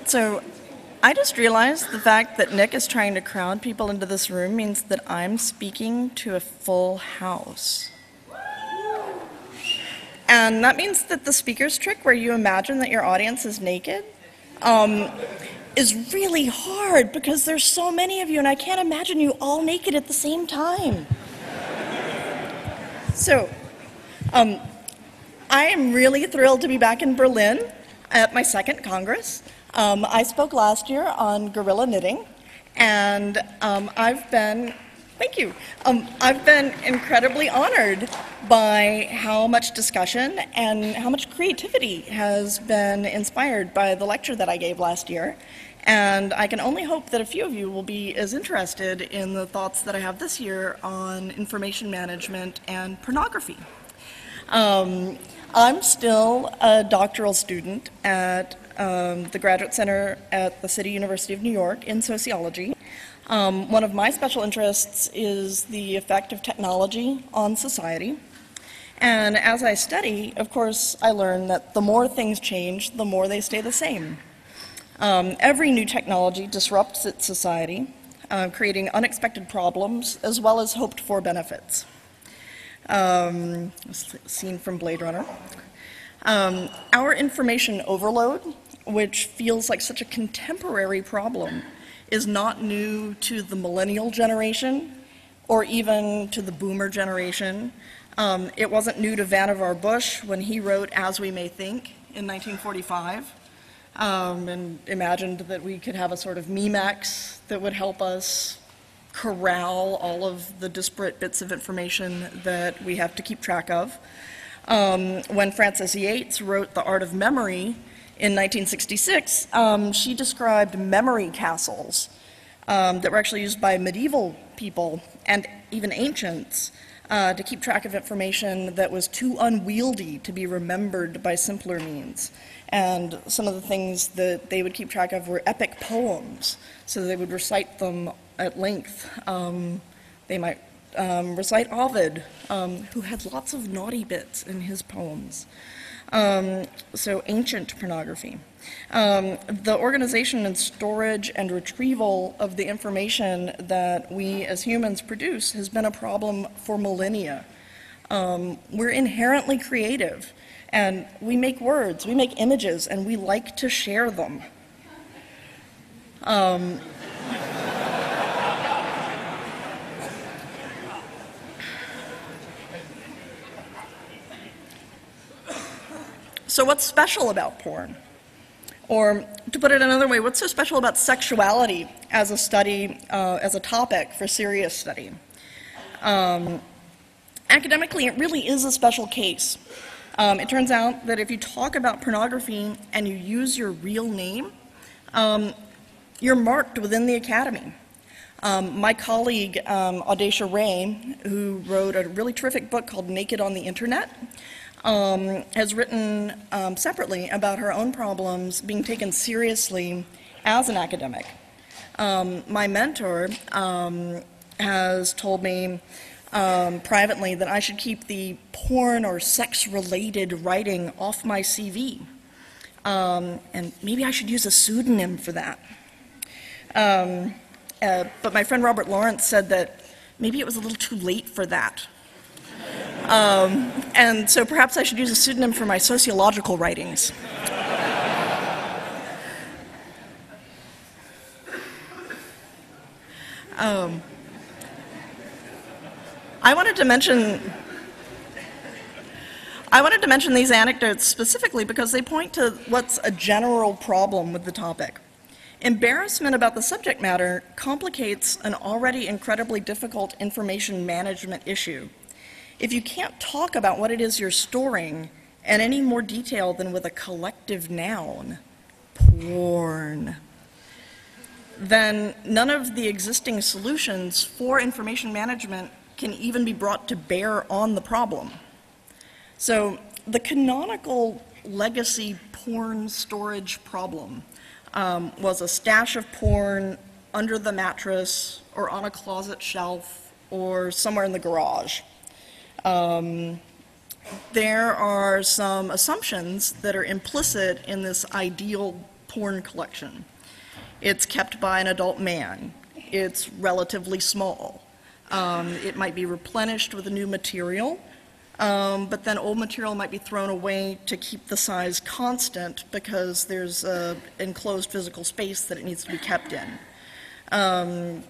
So I just realized the fact that Nick is trying to crowd people into this room means that I'm speaking to a full house. And that means that the speaker's trick, where you imagine that your audience is naked, is really hard because there's so many of you and I can't imagine you all naked at the same time. So, I am really thrilled to be back in Berlin at my second Congress. I spoke last year on gorilla knitting, and I've been incredibly honored by how much discussion and how much creativity has been inspired by the lecture that I gave last year. And I can only hope that a few of you will be as interested in the thoughts that I have this year on information management and pornography. I'm still a doctoral student at the Graduate Center at the City University of New York in sociology. One of my special interests is the effect of technology on society. And as I study, of course, I learn that the more things change, the more they stay the same. Every new technology disrupts its society, creating unexpected problems as well as hoped-for benefits. Scene from Blade Runner. Our information overload, which feels like such a contemporary problem, is not new to the millennial generation or even to the boomer generation. It wasn't new to Vannevar Bush when he wrote As We May Think in 1945 and imagined that we could have a sort of Memex that would help us corral all of the disparate bits of information that we have to keep track of. When Frances Yates wrote The Art of Memory in 1966, she described memory castles that were actually used by medieval people and even ancients to keep track of information that was too unwieldy to be remembered by simpler means. And some of the things that they would keep track of were epic poems, so they would recite them at length. They might recite Ovid, who had lots of naughty bits in his poems. So ancient pornography. The organization and storage and retrieval of the information that we as humans produce has been a problem for millennia. We're inherently creative, and we make words, we make images, and we like to share them. So what's special about porn? Or to put it another way, what's so special about sexuality as a study, as a topic for serious study? Academically, it really is a special case. It turns out that if you talk about pornography and you use your real name, you're marked within the academy. My colleague, Audacia Ray, who wrote a really terrific book called Naked on the Internet, has written separately about her own problems being taken seriously as an academic. My mentor has told me privately that I should keep the porn or sex-related writing off my CV. And maybe I should use a pseudonym for that. But my friend Robert Lawrence said that maybe it was a little too late for that. And so perhaps I should use a pseudonym for my sociological writings. I wanted to mention these anecdotes specifically because they point to what's a general problem with the topic. Embarrassment about the subject matter complicates an already incredibly difficult information management issue. If you can't talk about what it is you're storing in any more detail than with a collective noun, porn, then none of the existing solutions for information management can even be brought to bear on the problem. So the canonical legacy porn storage problem was a stash of porn under the mattress or on a closet shelf or somewhere in the garage. There are some assumptions that are implicit in this ideal porn collection. It's kept by an adult man. It's relatively small. It might be replenished with a new material, but then old material might be thrown away to keep the size constant because there's an enclosed physical space that it needs to be kept in.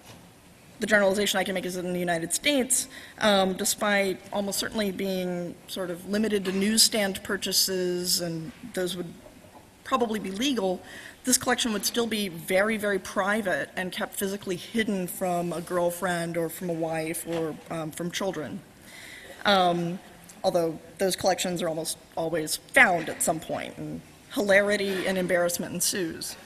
The generalization I can make is that in the United States, despite almost certainly being sort of limited to newsstand purchases, and those would probably be legal, this collection would still be very, very private and kept physically hidden from a girlfriend or from a wife or from children. Although those collections are almost always found at some point, and hilarity and embarrassment ensues.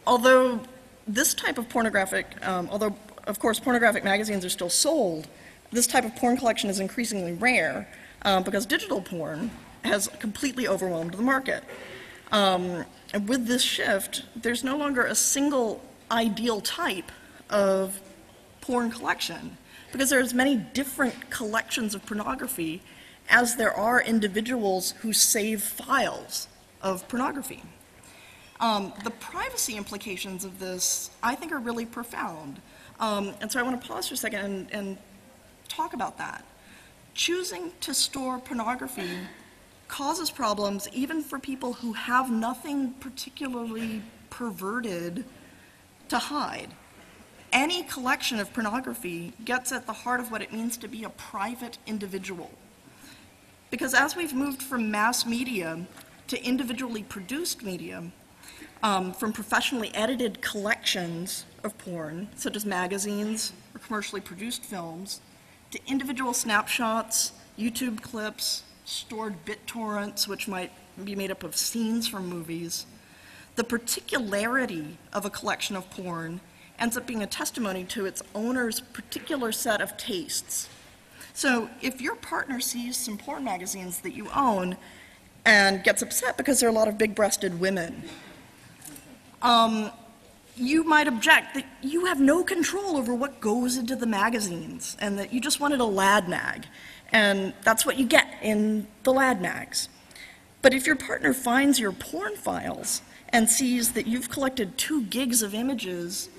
Although this type of pornographic, although of course pornographic magazines are still sold, this type of porn collection is increasingly rare because digital porn has completely overwhelmed the market. And with this shift, there's no longer a single ideal type of porn collection because there's many different collections of pornography as there are individuals who save files of pornography. The privacy implications of this, I think, are really profound. And so I want to pause for a second and talk about that. Choosing to store pornography causes problems even for people who have nothing particularly perverted to hide. Any collection of pornography gets at the heart of what it means to be a private individual. Because as we've moved from mass media to individually produced media, from professionally edited collections of porn, such as magazines or commercially produced films, to individual snapshots, YouTube clips, stored BitTorrents, which might be made up of scenes from movies, the particularity of a collection of porn ends up being a testimony to its owner's particular set of tastes. So if your partner sees some porn magazines that you own and gets upset because there are a lot of big-breasted women, you might object that you have no control over what goes into the magazines and that you just wanted a lad mag. And that's what you get in the lad mags. But if your partner finds your porn files and sees that you've collected 2 gigs of images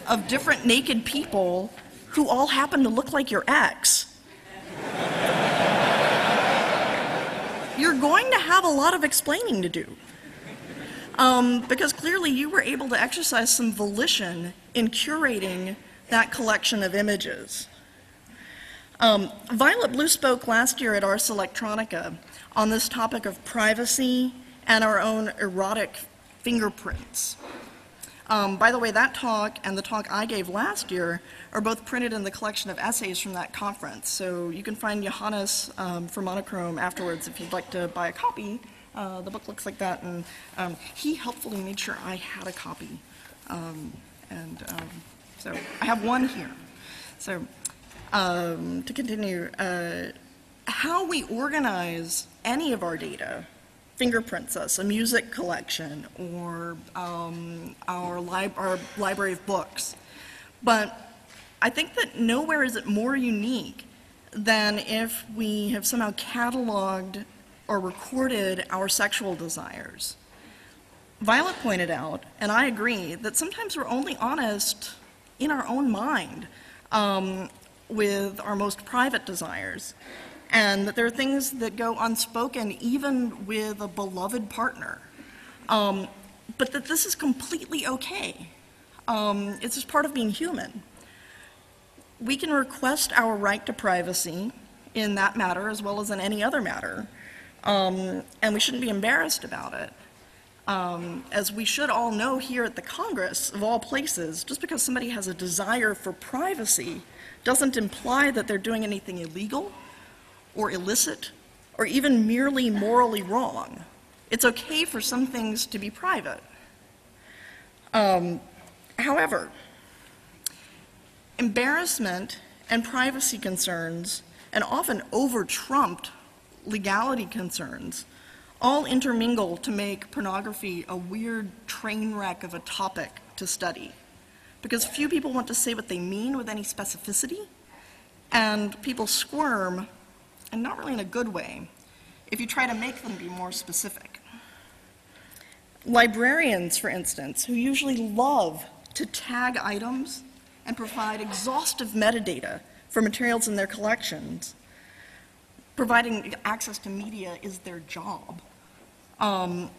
of different naked people who all happen to look like your ex, you're going to have a lot of explaining to do. Because clearly you were able to exercise some volition in curating that collection of images. Violet Blue spoke last year at Ars Electronica on this topic of privacy and our own erotic fingerprints. By the way, that talk and the talk I gave last year are both printed in the collection of essays from that conference. So you can find Johannes from Monochrome afterwards if you'd like to buy a copy. The book looks like that, and he helpfully made sure I had a copy. So I have one here. So to continue, how we organize any of our data fingerprints us, a music collection or our library of books. But I think that nowhere is it more unique than if we have somehow cataloged or recorded our sexual desires. Violet pointed out, and I agree, that sometimes we're only honest in our own mind with our most private desires, and that there are things that go unspoken even with a beloved partner, but that this is completely okay. It's just part of being human. We can request our right to privacy in that matter as well as in any other matter, and we shouldn't be embarrassed about it. As we should all know here at the Congress, of all places, just because somebody has a desire for privacy doesn't imply that they're doing anything illegal or illicit or even merely morally wrong. It's okay for some things to be private. However, embarrassment and privacy concerns, and often over-trumped legality concerns, all intermingle to make pornography a weird train wreck of a topic to study. Because few people want to say what they mean with any specificity, and people squirm, and not really in a good way, if you try to make them be more specific. Librarians, for instance, who usually love to tag items and provide exhaustive metadata for materials in their collections, providing access to media is their job, are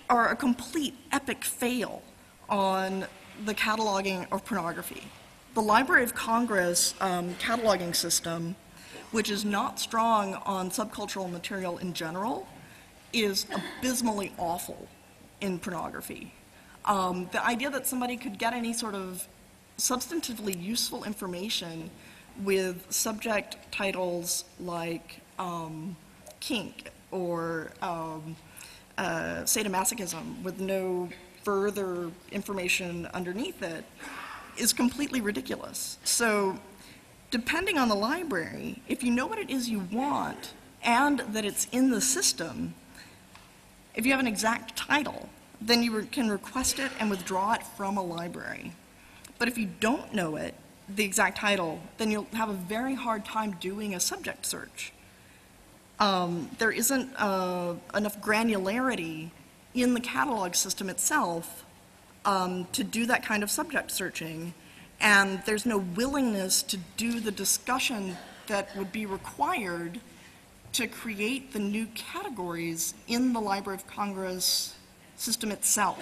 a complete epic fail on the cataloging of pornography. The Library of Congress cataloging system, which is not strong on subcultural material in general, is abysmally awful in pornography. The idea that somebody could get any sort of substantively useful information with subject titles like kink or sadomasochism with no further information underneath it is completely ridiculous. So depending on the library, if you know what it is you want and that it's in the system, if you have an exact title, then you can request it and withdraw it from a library. But if you don't know it, the exact title, then you'll have a very hard time doing a subject search. There isn't enough granularity in the catalog system itself to do that kind of subject searching, and there's no willingness to do the discussion that would be required to create the new categories in the Library of Congress system itself,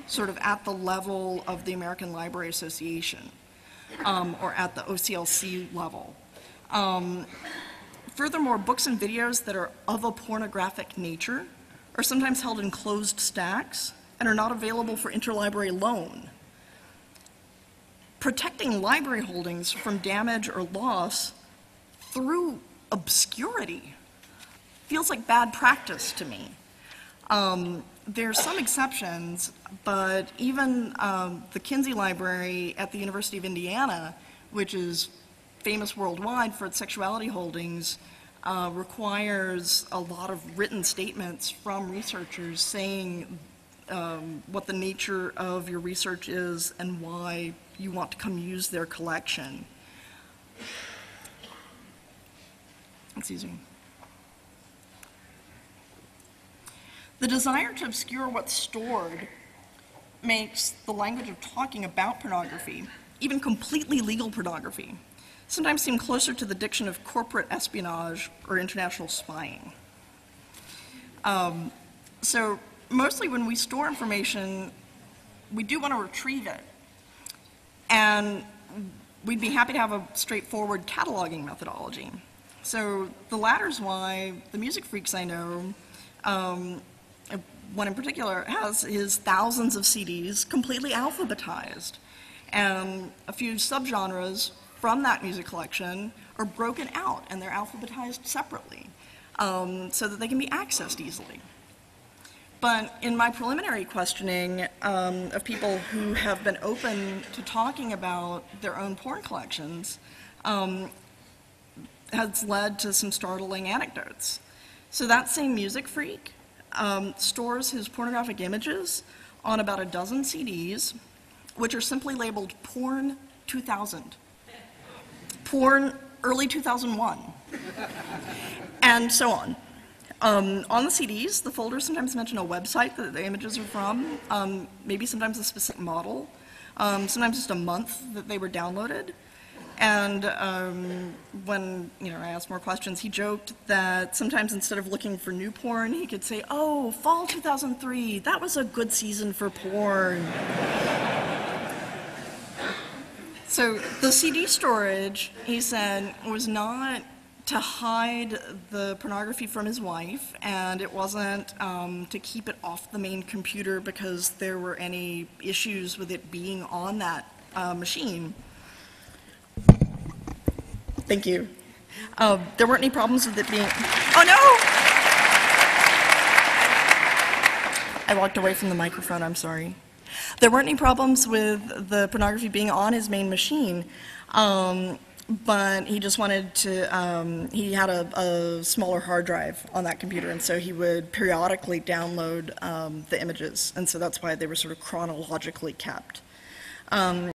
sort of at the level of the American Library Association, or at the OCLC level. Furthermore, books and videos that are of a pornographic nature are sometimes held in closed stacks and are not available for interlibrary loan. Protecting library holdings from damage or loss through obscurity feels like bad practice to me. There are some exceptions, but even the Kinsey Library at the University of Indiana, which is famous worldwide for its sexuality holdings, requires a lot of written statements from researchers saying what the nature of your research is and why you want to come use their collection. Excuse me. The desire to obscure what's stored makes the language of talking about pornography, even completely legal pornography, sometimes seem closer to the diction of corporate espionage or international spying. So mostly when we store information, we do want to retrieve it. And we'd be happy to have a straightforward cataloging methodology. So the latter's why the music freaks I know, one in particular, has his thousands of CDs completely alphabetized. And a few subgenres from that music collection are broken out and they're alphabetized separately so that they can be accessed easily. But in my preliminary questioning of people who have been open to talking about their own porn collections has led to some startling anecdotes. So that same music freak stores his pornographic images on about a dozen CDs, which are simply labeled Porn 2000, Porn Early 2001, and so on. On the CDs, the folders sometimes mention a website that the images are from, maybe sometimes a specific model, sometimes just a month that they were downloaded. And when I asked more questions, he joked that sometimes instead of looking for new porn, he could say, "Oh, fall 2003, that was a good season for porn." So the CD storage, he said, was not to hide the pornography from his wife, and it wasn't to keep it off the main computer because there were any issues with it being on that machine. Thank you. There weren't any problems with it being... Oh, no! I walked away from the microphone, I'm sorry. There weren't any problems with the pornography being on his main machine, but he just wanted to, he had a smaller hard drive on that computer, and so he would periodically download the images, and so that's why they were sort of chronologically kept.